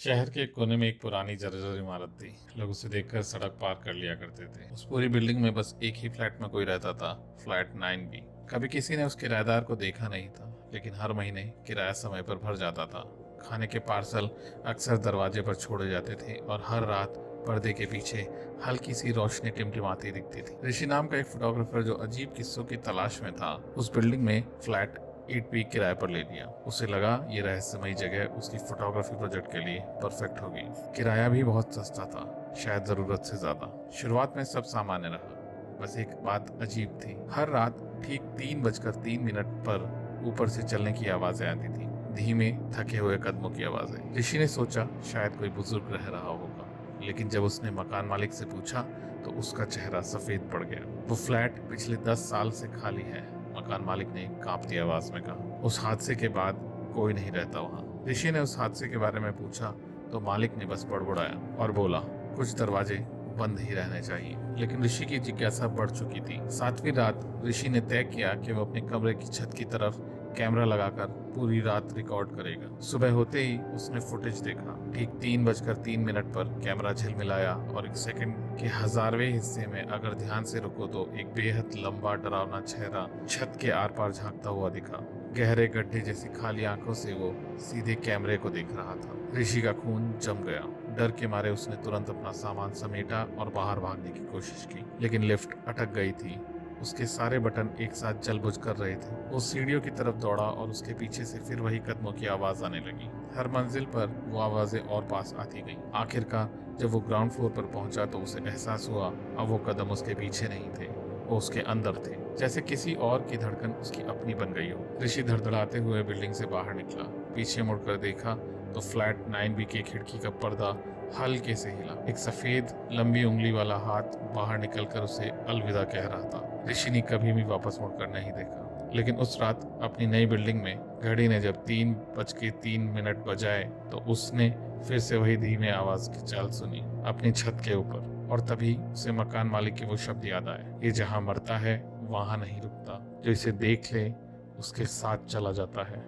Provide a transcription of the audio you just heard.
शहर के एक कोने में एक पुरानी जर्जर इमारत थी। लोग उसे देखकर सड़क पार कर लिया करते थे। उस पूरी बिल्डिंग में बस एक ही फ्लैट में कोई रहता था, फ्लैट 9B। कभी किसी ने उस किराएदार को देखा नहीं था, लेकिन हर महीने किराया समय पर भर जाता था। खाने के पार्सल अक्सर दरवाजे पर छोड़े जाते थे और हर रात पर्दे के पीछे हल्की सी रोशनी टिमटिमाती दिखती थी। ऋषि नाम का एक फोटोग्राफर जो अजीब किस्सों की तलाश में था, उस बिल्डिंग में फ्लैट 8B किराए पर ले लिया। उसे लगा ये रहस्यमयी जगह उसकी फोटोग्राफी प्रोजेक्ट के लिए परफेक्ट होगी। किराया भी बहुत सस्ता था, शायद जरूरत से ज्यादा। शुरुआत में सब सामान्य रहा, बस एक बात अजीब थी। हर रात ठीक 3:03 पर ऊपर से चलने की आवाजें आती थी, धीमे थके हुए कदमों की आवाजें। ऋषि ने सोचा शायद कोई बुजुर्ग रह रहा होगा, लेकिन जब उसने मकान मालिक से पूछा तो उसका चेहरा सफेद पड़ गया। वो फ्लैट पिछले 10 साल से खाली है, मकान मालिक ने कांपती आवाज में कहा। उस हादसे के बाद कोई नहीं रहता वहाँ। ऋषि ने उस हादसे के बारे में पूछा तो मालिक ने बस बड़बड़ाया और बोला, कुछ दरवाजे बंद ही रहने चाहिए। लेकिन ऋषि की जिज्ञासा बढ़ चुकी थी। 7वीं रात ऋषि ने तय किया कि वो अपने कमरे की छत की तरफ कैमरा लगाकर पूरी रात रिकॉर्ड करेगा। सुबह होते ही उसने फुटेज देखा। ठीक 3:03 पर कैमरा झिलमिलाया और एक सेकंड के 1000वें हिस्से में अगर ध्यान से रुको तो एक बेहद लंबा डरावना चेहरा छत के आर पार झांकता हुआ दिखा। गहरे गड्ढे जैसी खाली आंखों से वो सीधे कैमरे को देख रहा था। ऋषि का खून जम गया। डर के मारे उसने तुरंत अपना सामान समेटा और बाहर भागने की कोशिश की, लेकिन लिफ्ट अटक गई थी। उसके सारे बटन एक साथ जल बुझ कर रहे थे। वो सीढ़ियों की तरफ दौड़ा और उसके पीछे से फिर वही कदमों की आवाज आने लगी। हर मंजिल पर वो आवाजें और पास आती गईं। आखिरकार जब वो ग्राउंड फ्लोर पर पहुंचा तो उसे एहसास हुआ अब वो कदम उसके पीछे नहीं थे, वो उसके अंदर थे, जैसे किसी और की धड़कन उसकी अपनी बन गई हो। ऋषि धड़धड़ाते हुए बिल्डिंग से बाहर निकला। पीछे मुड़कर देखा तो फ्लैट 9B की खिड़की का पर्दा हल्के से हिला। एक सफेद लंबी उंगली वाला हाथ बाहर निकलकर उसे अलविदा कह रहा था। ऋषि ने कभी भी वापस मुड़कर नहीं देखा। लेकिन उस रात अपनी नई बिल्डिंग में घड़ी ने जब 3:03 बजाए तो उसने फिर से वही धीमे आवाज की चाल सुनी अपनी छत के ऊपर। और तभी उसे मकान मालिक के वो शब्द याद आए, ये जहां मरता है वहां नहीं रुकता, जो इसे देख ले उसके साथ चला जाता है।